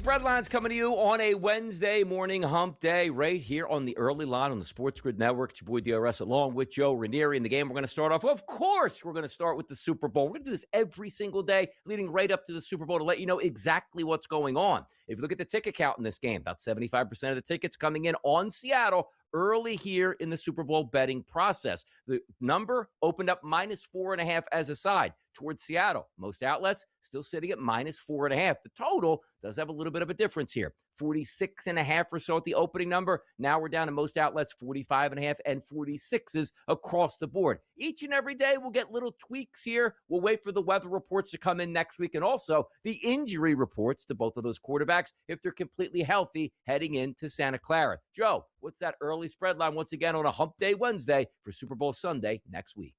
Spread Lines coming to you on a Wednesday morning hump day right here on the early line on the SportsGrid Network. It's your boy DRS along with Joe Ranieri. In the game, we're going to start off. Of course, we're going to start with the Super Bowl. We're going to do this every single day leading right up to the Super Bowl to let you know exactly what's going on. If you look at the ticket count in this game, about 75% of the tickets coming in on Seattle early here in the Super Bowl betting process. The number opened up -4.5 as a side towards Seattle. Most outlets still sitting at -4.5. The total does have a little bit of a difference here. 46.5 or so at the opening number. Now we're down to most outlets 45.5 and 46s across the board. Each and every day we'll get little tweaks here. We'll wait for the weather reports to come in next week and also the injury reports to both of those quarterbacks if they're completely healthy heading into Santa Clara. Joe, what's that early spread line once again on a hump day Wednesday for Super Bowl Sunday next week?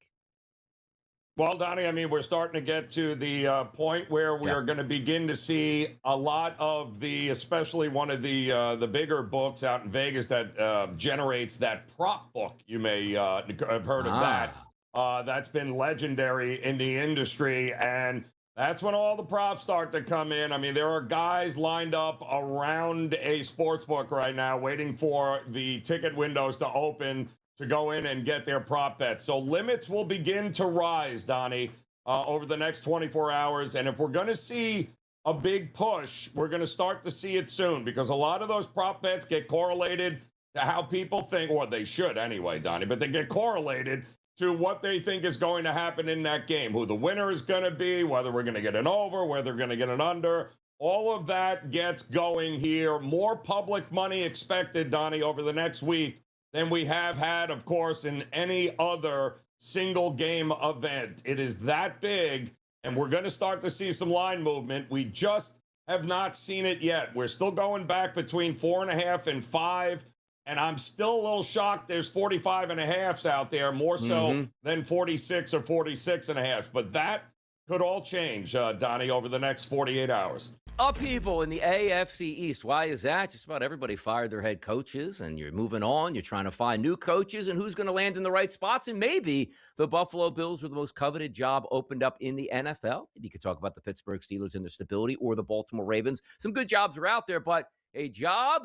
Well, Donnie, I mean, we're starting to get to the point where we are going to begin to see a lot of especially one of the bigger books out in Vegas that generates that prop book. You may have heard of that. That's been legendary in the industry, and that's when all the props start to come in. I mean, there are guys lined up around a sports book right now waiting for the ticket windows to open to go in and get their prop bets. So limits will begin to rise, Donnie, over the next 24 hours. And if we're going to see a big push, we're going to start to see it soon because a lot of those prop bets get correlated to how people think, or they should anyway, Donnie, but they get correlated to what they think is going to happen in that game, who the winner is going to be, whether we're going to get an over, whether we're going to get an under. All of that gets going here. More public money expected, Donnie, over the next week than we have had, of course, in any other single game event. It is that big, and we're going to start to see some line movement. We just have not seen it yet. We're still going back between 4.5 and 5, and I'm still a little shocked there's 45.5s out there, more so than 46 or 46.5. But that could all change, Donnie, over the next 48 hours. Upheaval in the AFC East. Why is that? Just about everybody fired their head coaches, and you're moving on. You're trying to find new coaches, and who's going to land in the right spots. And maybe the Buffalo Bills were the most coveted job opened up in the NFL. Maybe you could talk about the Pittsburgh Steelers and their stability, or the Baltimore Ravens. Some good jobs are out there, but a job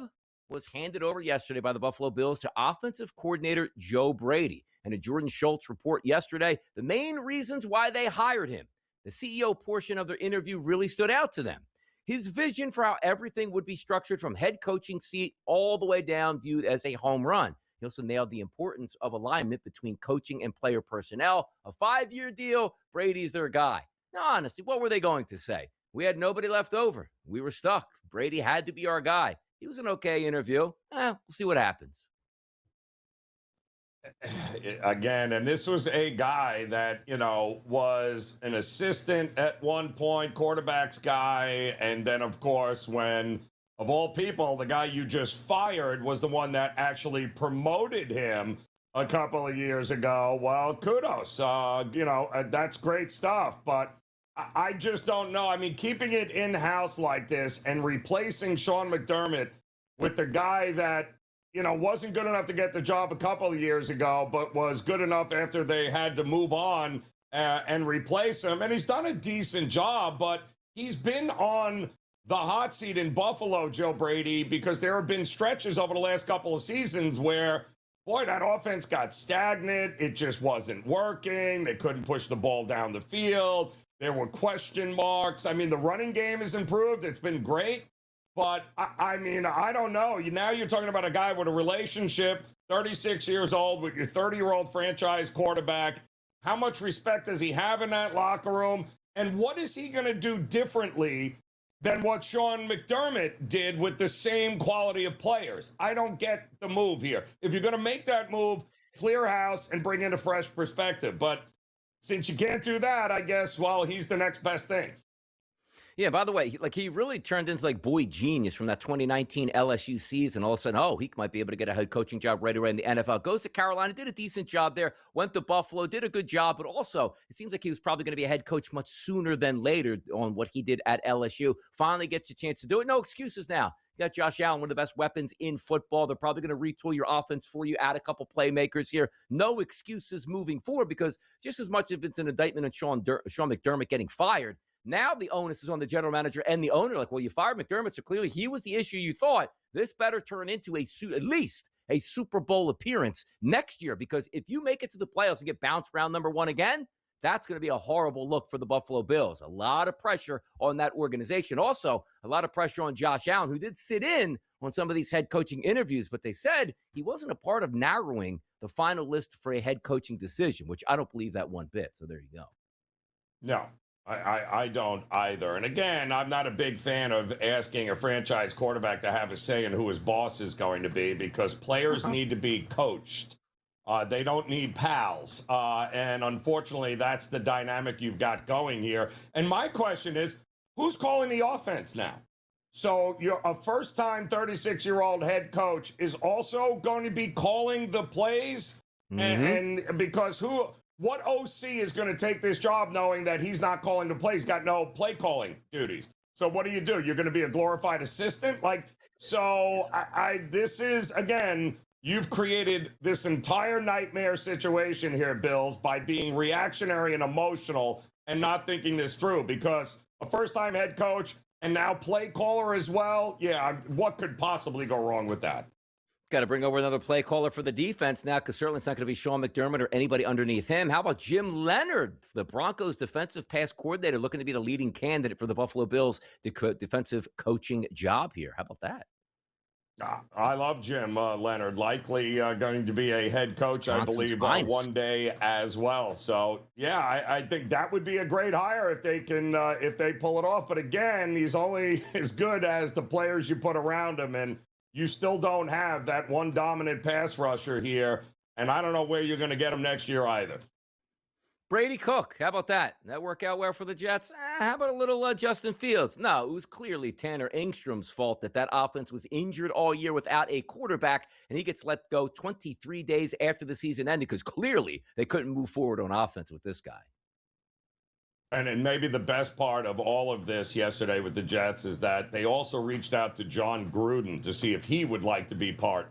was handed over yesterday by the Buffalo Bills to offensive coordinator Joe Brady. And a Jordan Schultz report yesterday, the main reasons why they hired him. The CEO portion of their interview really stood out to them. His vision for how everything would be structured from head coaching seat all the way down viewed as a home run. He also nailed the importance of alignment between coaching and player personnel. A 5-year deal, Brady's their guy. Now, honestly, what were they going to say? We had nobody left over. We were stuck. Brady had to be our guy. He was an okay interview. We'll see what happens. Again, and this was a guy that, was an assistant at one point, quarterback's guy. And then, of course, when, of all people, the guy you just fired was the one that actually promoted him a couple of years ago. Well, kudos. That's great stuff. But I just don't know. I mean, keeping it in-house like this and replacing Sean McDermott with the guy that, wasn't good enough to get the job a couple of years ago, but was good enough after they had to move on and replace him. And he's done a decent job, but he's been on the hot seat in Buffalo, Joe Brady, because there have been stretches over the last couple of seasons where, boy, that offense got stagnant. It just wasn't working. They couldn't push the ball down the field. There were question marks. I mean, the running game has improved. It's been great. But, I mean, I don't know. Now you're talking about a guy with a relationship, 36 years old, with your 30-year-old franchise quarterback. How much respect does he have in that locker room? And what is he going to do differently than what Sean McDermott did with the same quality of players? I don't get the move here. If you're going to make that move, clear house and bring in a fresh perspective. But since you can't do that, I guess, well, he's the next best thing. Yeah, by the way, he really turned into boy genius from that 2019 LSU season. All of a sudden, he might be able to get a head coaching job right away in the NFL. Goes to Carolina, did a decent job there, went to Buffalo, did a good job, but also it seems like he was probably going to be a head coach much sooner than later on what he did at LSU. Finally gets a chance to do it. No excuses now. You got Josh Allen, one of the best weapons in football. They're probably going to retool your offense for you, add a couple playmakers here. No excuses moving forward because just as much if it's an indictment on Sean McDermott getting fired, Now the onus is on the general manager and the owner. Like, well, you fired McDermott, so clearly he was the issue you thought. This better turn into at least a Super Bowl appearance next year, because if you make it to the playoffs and get bounced round number 1 again, that's going to be a horrible look for the Buffalo Bills. A lot of pressure on that organization. Also, a lot of pressure on Josh Allen, who did sit in on some of these head coaching interviews, but they said he wasn't a part of narrowing the final list for a head coaching decision, which I don't believe that one bit. So there you go. No, I don't either. And again, I'm not a big fan of asking a franchise quarterback to have a say in who his boss is going to be, because players need to be coached. They don't need pals. And unfortunately, that's the dynamic you've got going here. And my question is, who's calling the offense now? So you're a first-time 36-year-old head coach is also going to be calling the plays? And because what OC is going to take this job knowing that he's not calling the plays? He's got no play calling duties. So what do? You're going to be a glorified assistant? This is, again, you've created this entire nightmare situation here, Bills, by being reactionary and emotional and not thinking this through, because a first-time head coach and now play caller as well. Yeah, what could possibly go wrong with that? Got to bring over another play caller for the defense now, because certainly it's not going to be Sean McDermott or anybody underneath him. How about Jim Leonard, the Broncos defensive pass coordinator, looking to be the leading candidate for the Buffalo Bills defensive coaching job here? How about that? I love Jim Leonard. Likely going to be a head coach, I believe, one day as well. So, yeah, I think that would be a great hire if they can if they pull it off. But again, he's only as good as the players you put around him, and you still don't have that one dominant pass rusher here. And I don't know where you're going to get him next year either. Brady Cook, how about that? That work out well for the Jets? How about a little Justin Fields? No, it was clearly Tanner Engstrom's fault that offense was injured all year without a quarterback, and he gets let go 23 days after the season ended, because clearly they couldn't move forward on offense with this guy. And maybe the best part of all of this yesterday with the Jets is that they also reached out to John Gruden to see if he would like to be part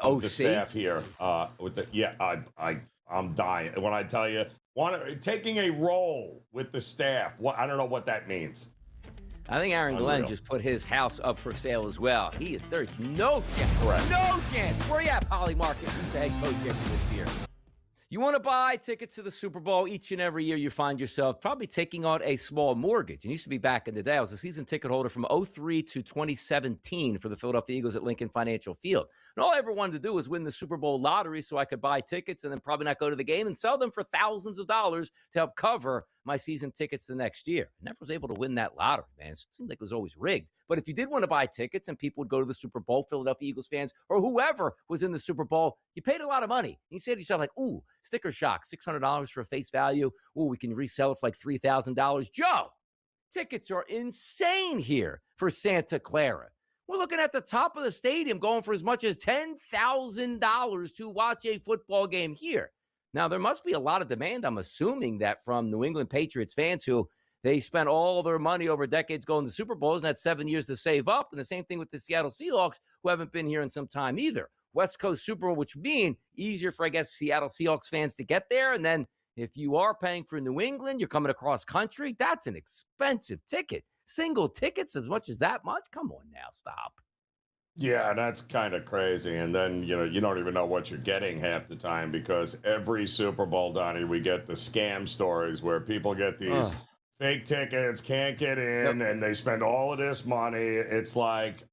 of the staff here. I'm dying when I tell you, taking a role with the staff. I don't know what that means. I think Aaron Glenn just put his house up for sale as well. There's no chance. Correct. No chance. Where you at, Polly Market? Who's the head coach after this year? You want to buy tickets to the Super Bowl each and every year, you find yourself probably taking out a small mortgage. It used to be back in the day. I was a season ticket holder from 2003 to 2017 for the Philadelphia Eagles at Lincoln Financial Field. And all I ever wanted to do was win the Super Bowl lottery so I could buy tickets and then probably not go to the game and sell them for thousands of dollars to help cover my season tickets the next year. I never was able to win that lottery, man. It seemed like it was always rigged. But if you did want to buy tickets and people would go to the Super Bowl, Philadelphia Eagles fans or whoever was in the Super Bowl, you paid a lot of money. And you say to yourself, like, ooh, sticker shock, $600 for a face value. Ooh, we can resell it for like $3,000. Joe, tickets are insane here for Santa Clara. We're looking at the top of the stadium going for as much as $10,000 to watch a football game here. Now, there must be a lot of demand, I'm assuming, that from New England Patriots fans who they spent all their money over decades going to Super Bowls and had 7 years to save up. And the same thing with the Seattle Seahawks, who haven't been here in some time either. West Coast Super Bowl, which would mean easier for, I guess, Seattle Seahawks fans to get there. And then if you are paying for New England, you're coming across country. That's an expensive ticket. Single tickets as much as that much? Come on now, stop. Yeah, that's kind of crazy. And then, you don't even know what you're getting half the time, because every Super Bowl, Donnie, we get the scam stories where people get these fake tickets, can't get in, and they spend all of this money. It's like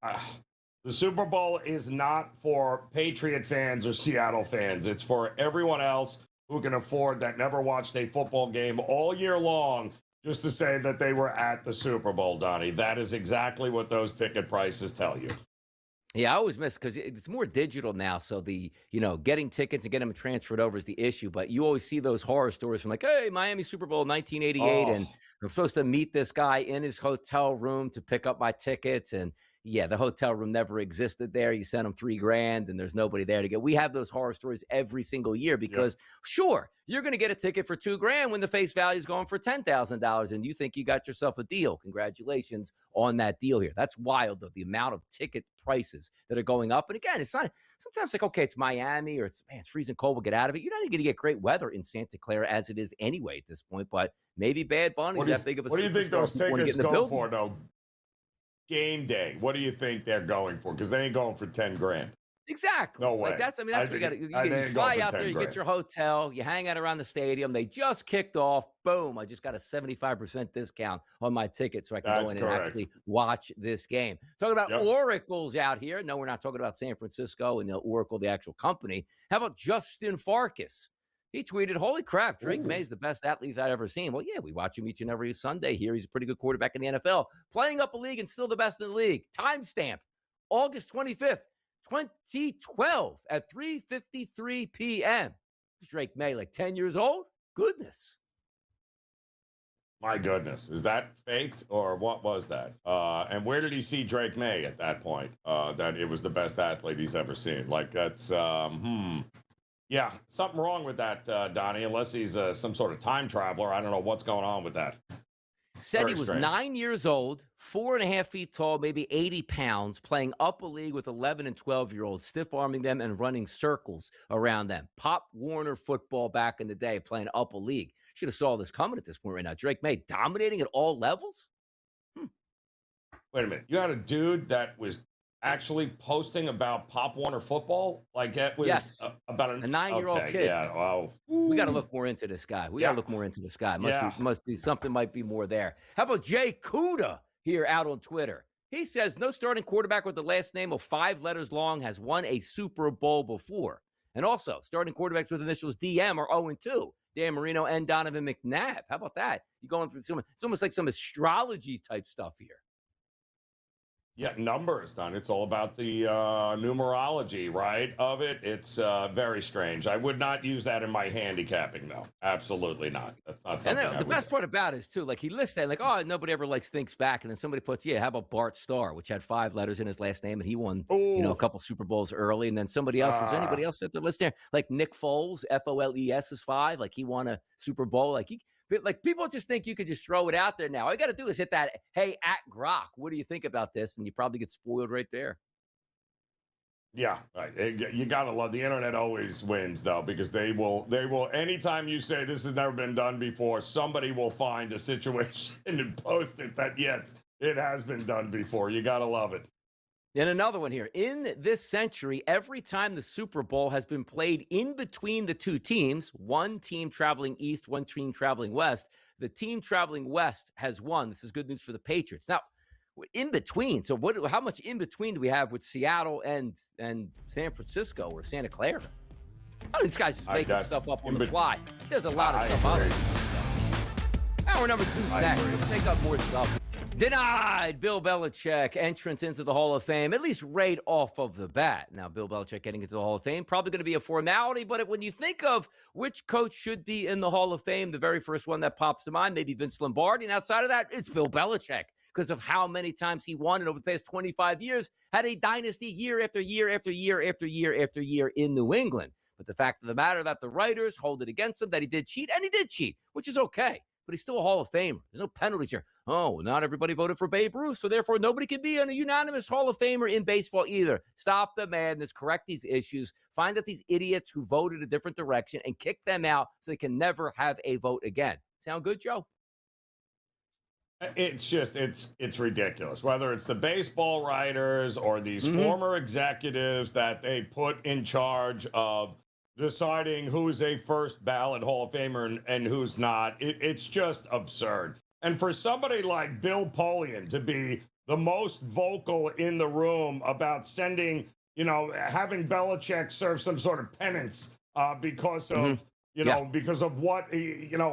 the Super Bowl is not for Patriot fans or Seattle fans. It's for everyone else who can afford that never watched a football game all year long just to say that they were at the Super Bowl, Donnie. That is exactly what those ticket prices tell you. Yeah, I always miss, because it's more digital now. So getting tickets and getting them transferred over is the issue. But you always see those horror stories from like, hey, Miami Super Bowl 1988. And I'm supposed to meet this guy in his hotel room to pick up my tickets. And, yeah, the hotel room never existed there. You sent them $3,000 and there's nobody there to get. We have those horror stories every single year because sure, you're going to get a ticket for $2,000 when the face value is going for $10,000 and you think you got yourself a deal. Congratulations on that deal here. That's wild though, the amount of ticket prices that are going up. And again, it's not sometimes like, okay, it's Miami or it's freezing cold. We'll get out of it. You're not even going to get great weather in Santa Clara as it is anyway at this point, but maybe Bad Bunny's that big of a What do you think those superstar tickets go for though? Game day, what do you think they're going for? Because they ain't going for $10,000. Exactly. No way. Like that's what you got. You fly out there, you get your hotel, you hang out around the stadium. They just kicked off. Boom! I just got a 75% discount on my ticket, so I can go in and actually watch this game. Talking about oracles out here. No, we're not talking about San Francisco and the Oracle, the actual company. How about Justin Farkas? He tweeted, "Holy crap, Drake May's the best athlete I've ever seen." Well, yeah, we watch him each and every Sunday here. He's a pretty good quarterback in the NFL, playing up a league and still the best in the league. Timestamp, August 25th, 2012 at 3:53 p.m. Drake May, like 10 years old? Goodness. My goodness. Is that faked or what was that? And where did he see Drake May at that point? That it was the best athlete he's ever seen. Like that's, yeah, something wrong with that, Donnie, unless he's some sort of time traveler. I don't know what's going on with that. Said he was 9 years old, 4.5 feet tall, maybe 80 pounds, playing up a league with 11 and 12-year-olds, stiff-arming them and running circles around them. Pop Warner football back in the day, playing up a league. Should have saw this coming at this point right now. Drake May dominating at all levels? Wait a minute. You had a dude that was actually posting about Pop Warner football? Like that was about a 9-year-old kid. Yeah, wow. We got to look more into this guy. We got to look more into this guy. Must be something might be more there. How about Jay Kuda here out on Twitter? He says no starting quarterback with the last name of 5 letters long has won a Super Bowl before. And also, starting quarterbacks with initials DM are 0-2. Dan Marino and Donovan McNabb. How about that? You're going through it's almost like some astrology type stuff here. Yeah, numbers, Don. It's all about the numerology, right, of it. It's very strange. I would not use that in my handicapping, though. Absolutely not. That's not something And the best part about it is, too, like he lists that, like, oh, nobody ever thinks back. And then somebody puts, how about Bart Starr, which had 5 letters in his last name, and he won, a couple Super Bowls early. And then somebody else, is there anybody else at the list there? Like Nick Foles, Foles is 5. Like he won a Super Bowl. Like people just think you could just throw it out there now. All you got to do is hit that, hey, at Grok, what do you think about this? And you probably get spoiled right there. Yeah, right. You got to love the internet always wins, though, because they will, anytime you say this has never been done before, somebody will find a situation and post it that, yes, it has been done before. You got to love it. And another one here. In this century, every time the Super Bowl has been played in between the two teams, one team traveling east, one team traveling west, the team traveling west has won. This is good news for the Patriots. Now, in between, so how much in between do we have with Seattle and San Francisco or Santa Clara? Oh, these guys just making stuff up on the fly. There's a lot of stuff out there. Hour number 2 is next. Let's make up more stuff. Denied Bill Belichick entrance into the Hall of Fame, at least right off of the bat. Now, Bill Belichick getting into the Hall of Fame, probably going to be a formality, but when you think of which coach should be in the Hall of Fame, the very first one that pops to mind, maybe Vince Lombardi, and outside of that, it's Bill Belichick because of how many times he won and over the past 25 years had a dynasty year after year after year after year after year in New England. But the fact of the matter that the writers hold it against him that he did cheat, and he did cheat, which is okay. But he's still a Hall of Famer. There's no penalties here. Oh, not everybody voted for Babe Ruth, so therefore nobody can be a unanimous Hall of Famer in baseball either. Stop the madness, correct these issues, find out these idiots who voted a different direction and kick them out so they can never have a vote again. Sound good, Joe? It's just, it's ridiculous. Whether it's the baseball writers or these former executives that they put in charge of deciding who's a first ballot Hall of Famer and who's not. It's just absurd. And for somebody like Bill Polian to be the most vocal in the room about sending, having Belichick serve some sort of penance because of, because of what,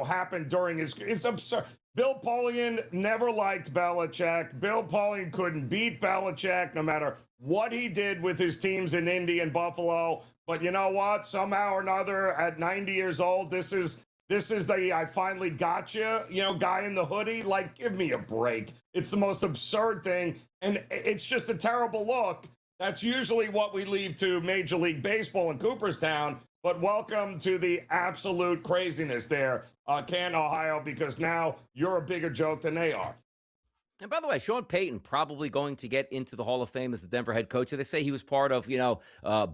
happened during it's absurd. Bill Polian never liked Belichick. Bill Polian couldn't beat Belichick no matter what he did with his teams in Indy and Buffalo. But you know what? Somehow or another, at 90 years old, this is This is the I finally got you, guy in the hoodie. Like, give me a break. It's the most absurd thing. And it's just a terrible look. That's usually what we leave to Major League Baseball in Cooperstown. But welcome to the absolute craziness there, Canton, Ohio, because now you're a bigger joke than they are. And by the way, Sean Peyton probably going to get into the Hall of Fame as the Denver head coach. They say he was part of,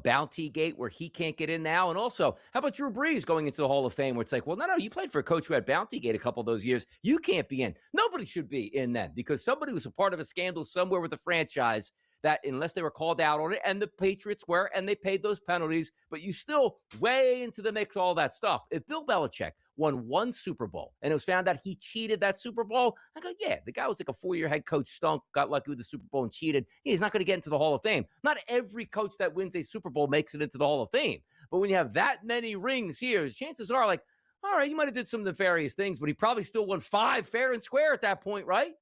Bounty Gate, where he can't get in now. And also, how about Drew Brees going into the Hall of Fame, where it's like, well, no, you played for a coach who had Bounty Gate a couple of those years. You can't be in. Nobody should be in then, because somebody was a part of a scandal somewhere with the franchise that, unless they were called out on it, and the Patriots were, and they paid those penalties, but you still way into the mix, all that stuff. If Bill Belichick won one Super Bowl and it was found out he cheated that Super Bowl, I go, yeah, the guy was like a 4-year head coach, stunk, got lucky with the Super Bowl and cheated. He's not going to get into the Hall of Fame. Not every coach that wins a Super Bowl makes it into the Hall of Fame. But when you have that many rings here, chances are like, all right, he might have did some nefarious things, but he probably still won 5 fair and square at that point, right?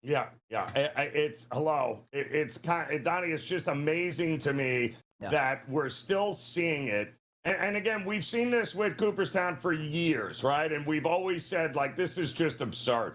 Yeah. It's hello. It's kind of, Donnie, it's just amazing to me that we're still seeing it. And again, we've seen this with Cooperstown for years, right? And we've always said, like, this is just absurd.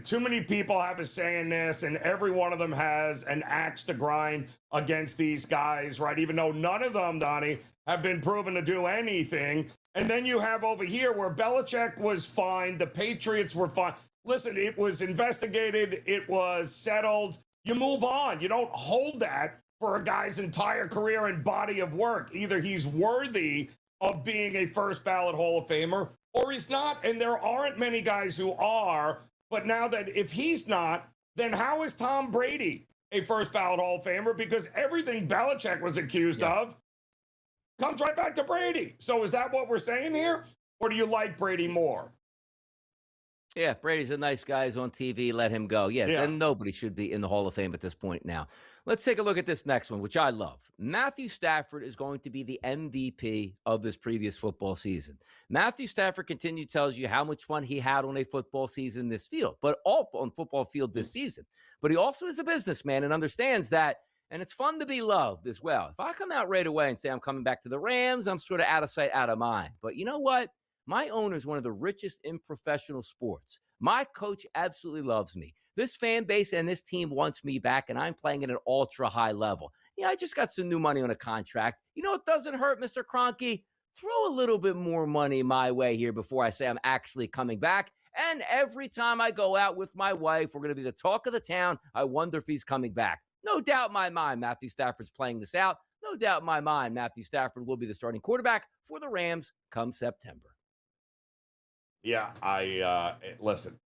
Too many people have a say in this, and every one of them has an axe to grind against these guys, right? Even though none of them, Donnie, have been proven to do anything. And then you have over here where Belichick was fine, the Patriots were fine. Listen, it was investigated. It was settled. You move on. You don't hold that for a guy's entire career and body of work. Either he's worthy of being a first ballot Hall of Famer or he's not. And there aren't many guys who are. But now that if he's not, then how is Tom Brady a first ballot Hall of Famer? Because everything Belichick was accused of comes right back to Brady. So is that what we're saying here? Or do you like Brady more? Yeah, Brady's a nice guy. He's on TV. Let him go. Yeah, then nobody should be in the Hall of Fame at this point now. Let's take a look at this next one, which I love. Matthew Stafford is going to be the MVP of this previous football season. Matthew Stafford continued tells you how much fun he had on a football season this field, but all on football field this season. But he also is a businessman and understands that, and it's fun to be loved as well. If I come out right away and say I'm coming back to the Rams, I'm sort of out of sight, out of mind. But you know what? My owner is one of the richest in professional sports. My coach absolutely loves me. This fan base and this team wants me back, and I'm playing at an ultra-high level. Yeah, I just got some new money on a contract. You know what doesn't hurt, Mr. Kroenke? Throw a little bit more money my way here before I say I'm actually coming back. And every time I go out with my wife, we're going to be the talk of the town. I wonder if he's coming back. No doubt in my mind, Matthew Stafford's playing this out. No doubt in my mind, Matthew Stafford will be the starting quarterback for the Rams come September. Yeah, listen.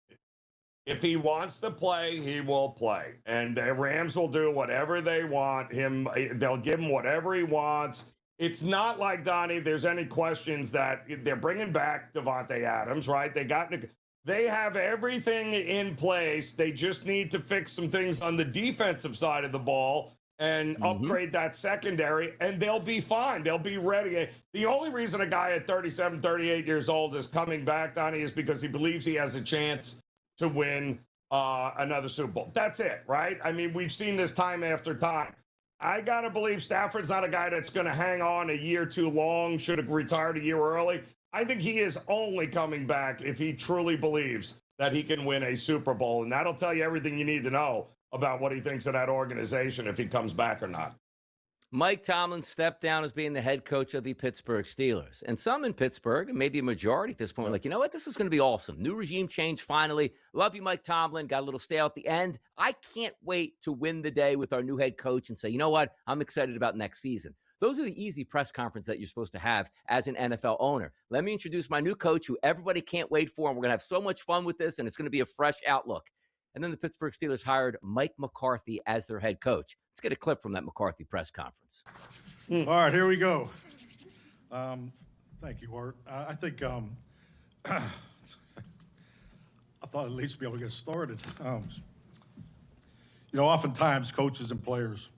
If he wants to play, he will play. And the Rams will do whatever they want him. They'll give him whatever he wants. It's not like, Donnie, there's any questions that they're bringing back Devontae Adams, right? They have everything in place. They just need to fix some things on the defensive side of the ball and upgrade that secondary, and they'll be fine. They'll be ready. The only reason a guy at 37, 38 years old is coming back, Donnie, is because he believes he has a chance to win another Super Bowl. That's it, right? I mean, we've seen this time after time. I got to believe Stafford's not a guy that's going to hang on a year too long, should have retired a year early. I think he is only coming back if he truly believes that he can win a Super Bowl, and that'll tell you everything you need to know about what he thinks of that organization if he comes back or not. Mike Tomlin stepped down as being the head coach of the Pittsburgh Steelers. And some in Pittsburgh, and maybe a majority at this point, like, you know what? This is going to be awesome. New regime change finally. Love you, Mike Tomlin. Got a little stale at the end. I can't wait to win the day with our new head coach and say, you know what? I'm excited about next season. Those are the easy press conference that you're supposed to have as an NFL owner. Let me introduce my new coach who everybody can't wait for, and we're going to have so much fun with this, and it's going to be a fresh outlook. And then the Pittsburgh Steelers hired Mike McCarthy as their head coach. Let's get a clip from that McCarthy press conference. All right, here we go. Thank you, Art. I think I thought at least be able to get started. Oftentimes coaches and players,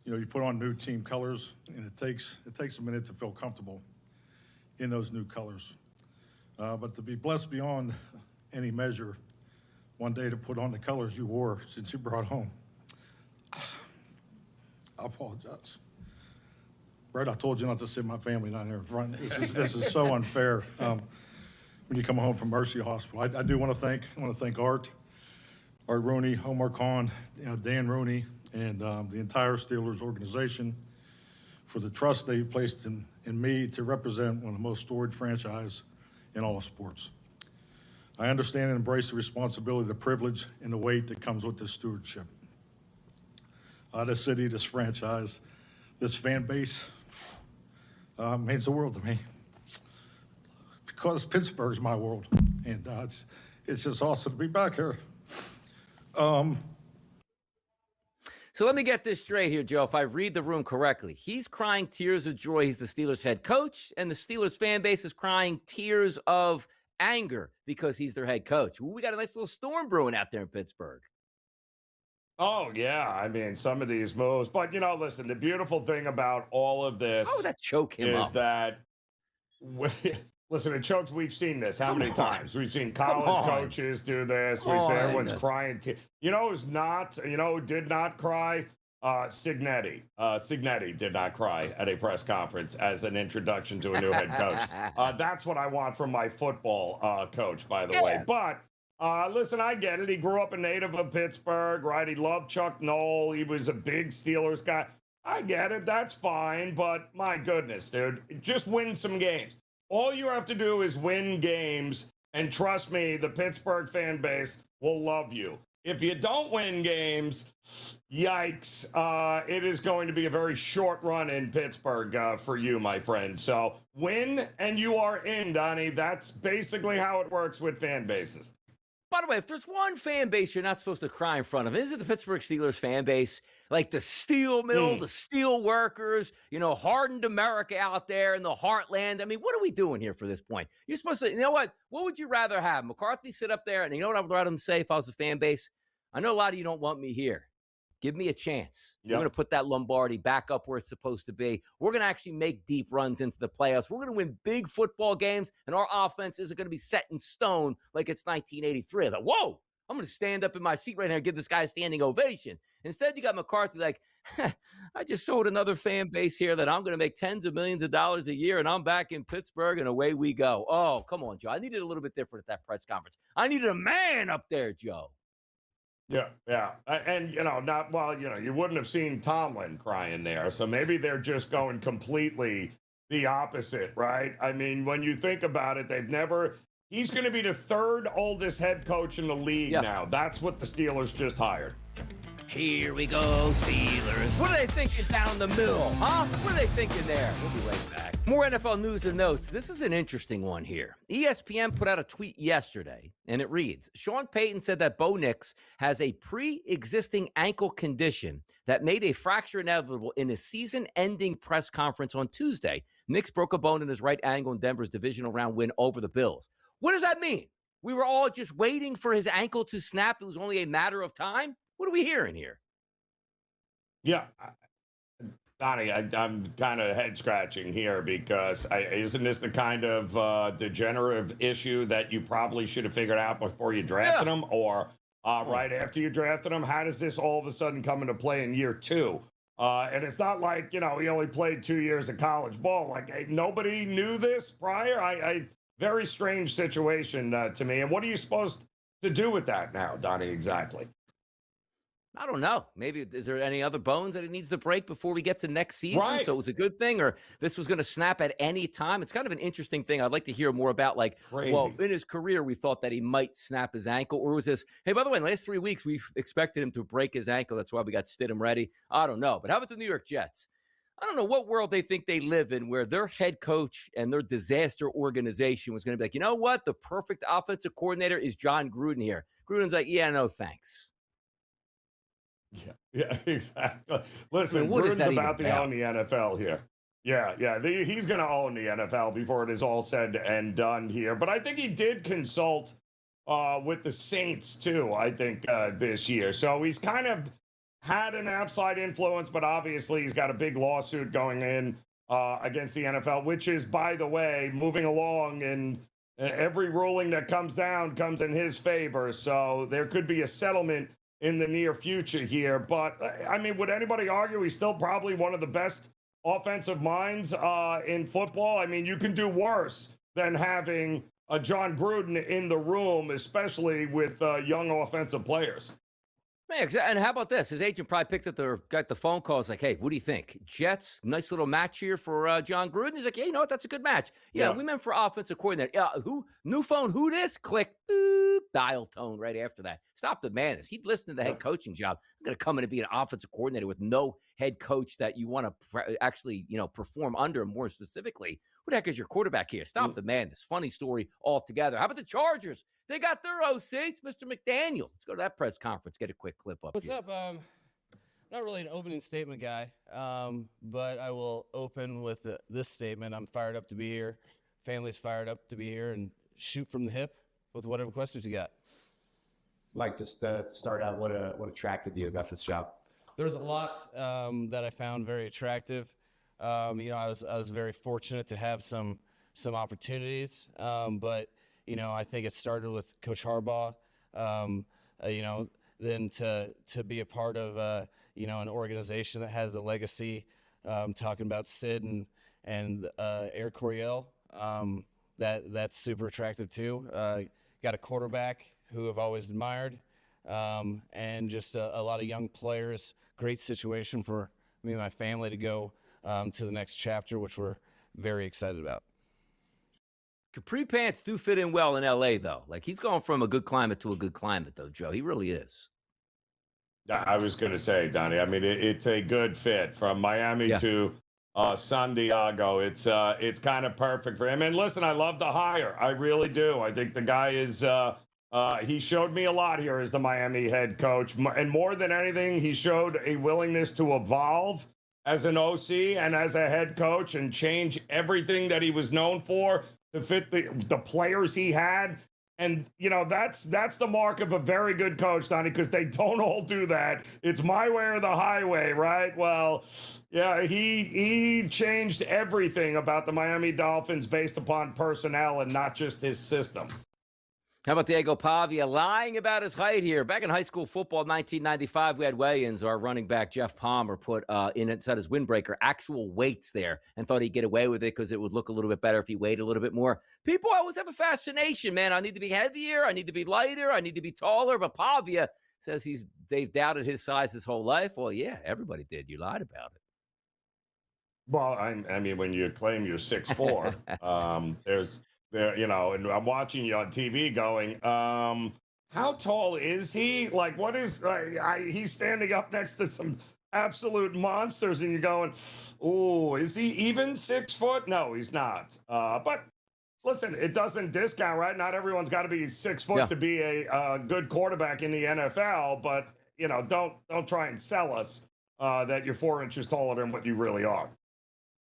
you put on new team colors, and it takes a minute to feel comfortable in those new colors. But to be blessed beyond any measure, one day to put on the colors you wore since you brought home. I apologize. Brett, I told you not to sit my family down here in front. This is so unfair. When you come home from Mercy Hospital, I do want to thank Art Rooney, Omar Khan, Dan Rooney, and the entire Steelers organization for the trust they placed in me to represent one of the most storied franchises in all of sports. I understand and embrace the responsibility, the privilege, and the weight that comes with this stewardship. This city, this franchise, this fan base means the world to me because Pittsburgh's my world, and it's just awesome to be back here. So let me get this straight here, Joe. If I read the room correctly, he's crying tears of joy. He's the Steelers head coach, and the Steelers fan base is crying tears of anger because he's their head coach. Ooh, we got a nice little storm brewing out there in Pittsburgh. Oh, yeah. I mean, some of these moves. But, listen, the beautiful thing about all of this that choke him is up. that, listen, it chokes. We've seen this how many times? We've seen college coaches do this. We've seen everyone's crying. Who did not cry? Signetti. Signetti did not cry at a press conference as an introduction to a new head coach. That's what I want from my football coach, by the way. But listen, I get it. He grew up a native of Pittsburgh, right? He loved Chuck Noll. He was a big Steelers guy. I get it. That's fine. But my goodness, dude, just win some games. All you have to do is win games. And trust me, the Pittsburgh fan base will love you. If you don't win games, yikes, it is going to be a very short run in Pittsburgh for you, my friend. So win and you are in, Donnie. That's basically how it works with fan bases. By the way, if there's one fan base you're not supposed to cry in front of, is it the Pittsburgh Steelers fan base? Like the steel mill, the steel workers, hardened America out there in the heartland. I mean, what are we doing here for this point? You're supposed to, what would you rather have? McCarthy sit up there, and you know what I would rather him say if I was a fan base? I know a lot of you don't want me here. Give me a chance. We're going to put that Lombardi back up where it's supposed to be. We're going to actually make deep runs into the playoffs. We're going to win big football games, and our offense isn't going to be set in stone like it's 1983. I thought, whoa, I'm going to stand up in my seat right now and give this guy a standing ovation. Instead, you got McCarthy like, I just showed another fan base here that I'm going to make tens of millions of dollars a year, and I'm back in Pittsburgh, and away we go. Oh, come on, Joe. I needed a little bit different at that press conference. I needed a man up there, Joe. Yeah. And, you wouldn't have seen Tomlin crying there. So maybe they're just going completely the opposite, right? I mean, when you think about it, he's going to be the third oldest head coach in the league now. That's what the Steelers just hired. Here we go, Steelers. What are they thinking down the middle, huh? What are they thinking there? We'll be right back. More NFL news and notes. This is an interesting one here. ESPN put out a tweet yesterday, and it reads, Sean Peyton said that Bo Nix has a pre-existing ankle condition that made a fracture inevitable in his season-ending press conference on Tuesday. Nix broke a bone in his right ankle in Denver's divisional round win over the Bills. What does that mean? We were all just waiting for his ankle to snap. It was only a matter of time? What are we hearing here? Yeah, Donnie, I'm kind of head scratching here because isn't this the kind of degenerative issue that you probably should have figured out before you drafted him, or right after you drafted him? How does this all of a sudden come into play in year two? And it's not like, he only played 2 years of college ball. Like, nobody knew this prior. Very strange situation to me. And what are you supposed to do with that now, Donnie, exactly? I don't know. Maybe is there any other bones that it needs to break before we get to next season? Right. So it was a good thing, or this was going to snap at any time. It's kind of an interesting thing. I'd like to hear more about, well, in his career, we thought that he might snap his ankle, or was this, hey, by the way, in the last 3 weeks, we've expected him to break his ankle. That's why we got Stidham ready. I don't know. But how about the New York Jets? I don't know what world they think they live in where their head coach and their disaster organization was going to be like, you know what? The perfect offensive coordinator is John Gruden here. Gruden's like, yeah, no, thanks. Yeah, exactly. Listen, Gruden's about to own the NFL here. Yeah. He's going to own the NFL before it is all said and done here. But I think he did consult with the Saints, too, I think, this year. So he's kind of had an outside influence, but obviously he's got a big lawsuit going in against the NFL, which is, by the way, moving along, and every ruling that comes down comes in his favor. So there could be a settlement in the near future here. But, I mean, would anybody argue he's still probably one of the best offensive minds in football. I mean, you can do worse than having John Gruden in the room, especially with young offensive players. Man, and how about this? His agent probably picked up got the phone call. It's like, hey, what do you think? Jets, nice little match here for John Gruden. He's like, yeah, you know what? That's a good match. Yeah, we meant for offensive coordinator. Yeah, who? New phone, who this? Click, boop, dial tone right after that. Stop the madness. He'd listen to the head coaching job. I'm going to come in and be an offensive coordinator with no head coach that you want to actually, perform under. More specifically, who the heck is your quarterback here? Stop the madness. Funny story altogether. How about the Chargers? They got their OC. It's Mr. McDaniel. Let's go to that press conference. Get a quick clip up. What's here. up? Not really an opening statement guy, but I will open with this statement. I'm fired up to be here. Family's fired up to be here and shoot from the hip with whatever questions you got. Like, just to start out, what attracted you about this job? There's a lot that I found very attractive. I was very fortunate to have some opportunities, but I think it started with Coach Harbaugh. Then to be a part of an organization that has a legacy. Talking about Sid and Eric Coryell, that's super attractive too. Got a quarterback who I've always admired, and just a lot of young players. Great situation for me and my family to go to the next chapter, which we're very excited about. Capri pants do fit in well in L.A., though. Like, he's going from a good climate to a good climate, though, Joe. He really is. I was going to say, Donnie, I mean, it's a good fit from Miami to San Diego. It's kind of perfect for him. And listen, I love the hire. I really do. I think the guy is he showed me a lot here as the Miami head coach. And more than anything, he showed a willingness to evolve as an OC and as a head coach and change everything that he was known for to fit the players he had. And, that's the mark of a very good coach, Donnie, because they don't all do that. It's my way or the highway, right? Well, yeah, he changed everything about the Miami Dolphins based upon personnel and not just his system. How about Diego Pavia lying about his height here? Back in high school football, 1995, we had Wayans, our running back, Jeff Palmer, put inside his windbreaker actual weights there and thought he'd get away with it because it would look a little bit better if he weighed a little bit more. People always have a fascination, man. I need to be heavier. I need to be lighter. I need to be taller. But Pavia says they've doubted his size his whole life. Well, yeah, everybody did. You lied about it. Well, I mean, when you claim you're 6'4", and I'm watching you on TV going, how tall is he? Like, what is, he's standing up next to some absolute monsters and you're going, oh, is he even 6 foot? No, he's not. But listen, it doesn't discount, right? Not everyone's got to be 6 foot to be a good quarterback in the NFL, but, don't try and sell us that you're 4 inches taller than what you really are.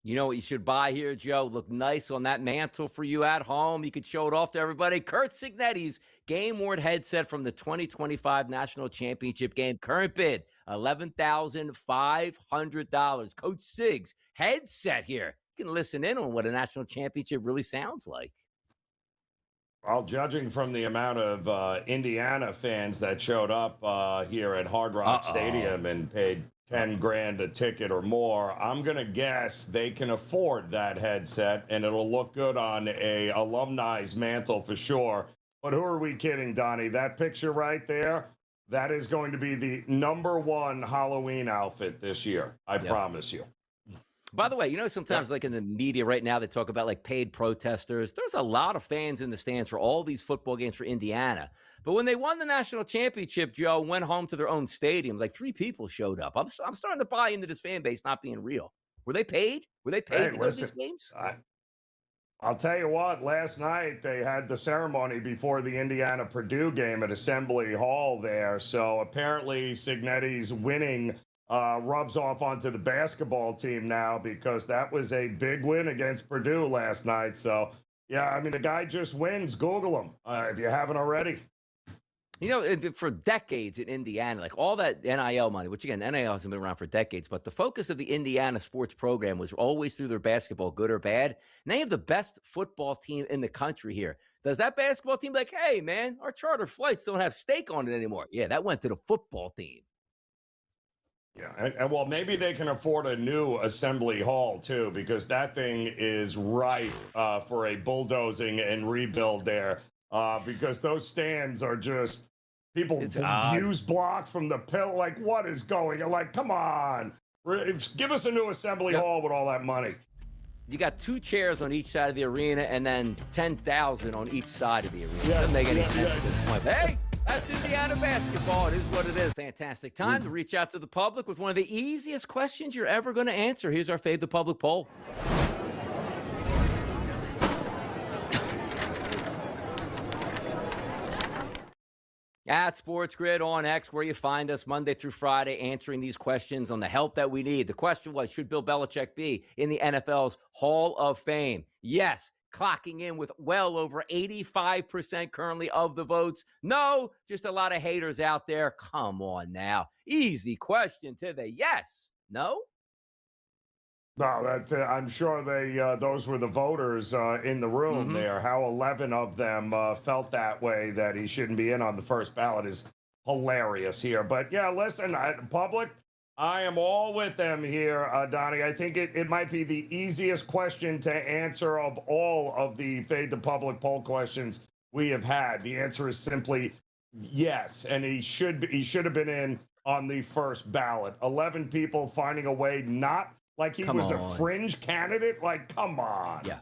You know what you should buy here, Joe? Look nice on that mantle for you at home. You could show it off to everybody. Curt Cignetti's game-worn headset from the 2025 National Championship game. Current bid, $11,500. Coach Sig's headset here. You can listen in on what a national championship really sounds like. Well, judging from the amount of Indiana fans that showed up here at Hard Rock Stadium and paid $10,000 a ticket or more, I'm going to guess they can afford that headset, and it'll look good on a alumni's mantle for sure. But who are we kidding, Donnie? That picture right there, that is going to be the #1 Halloween outfit this year. I promise you. By the way, sometimes like in the media right now, they talk about like paid protesters. There's a lot of fans in the stands for all these football games for Indiana. But when they won the national championship, Joe, went home to their own stadium, like 3 people showed up. I'm starting to buy into this fan base not being real. Were they paid? Were they paid to go to these games? I'll tell you what, last night they had the ceremony before the Indiana-Purdue game at Assembly Hall there. So apparently Cignetti's winning rubs off onto the basketball team now because that was a big win against Purdue last night. So, yeah, I mean, the guy just wins. Google him if you haven't already. For decades in Indiana, like all that NIL money, which again, NIL hasn't been around for decades, but the focus of the Indiana sports program was always through their basketball, good or bad. And they have the best football team in the country here. Does that basketball team be like, hey, man, our charter flights don't have steak on it anymore? Yeah, that went to the football team. Yeah, and well, maybe they can afford a new assembly hall too, because that thing is ripe for a bulldozing and rebuild there. Because those stands are just It's odd. views blocked from the pill. Like, what is going on? Like, come on, give us a new assembly hall with all that money. You got 2 chairs on each side of the arena and then 10,000 on each side of the arena. Yeah, Doesn't make any yeah, sense yeah. at this point. But hey, that's Indiana basketball. It is what it is. Fantastic time to reach out to the public with one of the easiest questions you're ever going to answer. Here's our Fade the Public poll. At SportsGrid on X, where you find us Monday through Friday answering these questions on the help that we need. The question was, should Bill Belichick be in the NFL's Hall of Fame? Yes, clocking in with well over 85% currently of the votes. No, just a lot of haters out there. Come on now. Easy question to the yes. No? No, that's. I'm sure those were the voters in the room there. How 11 of them felt that way, that he shouldn't be in on the first ballot, is hilarious here. But yeah, listen, public, I am all with them here, Donnie. I think it might be the easiest question to answer of all of the Fade the Public poll questions we have had. The answer is simply yes, and he should have been in on the first ballot. 11 people finding a way not. Like he Come was a on. fringe candidate? Like, come on. Yeah.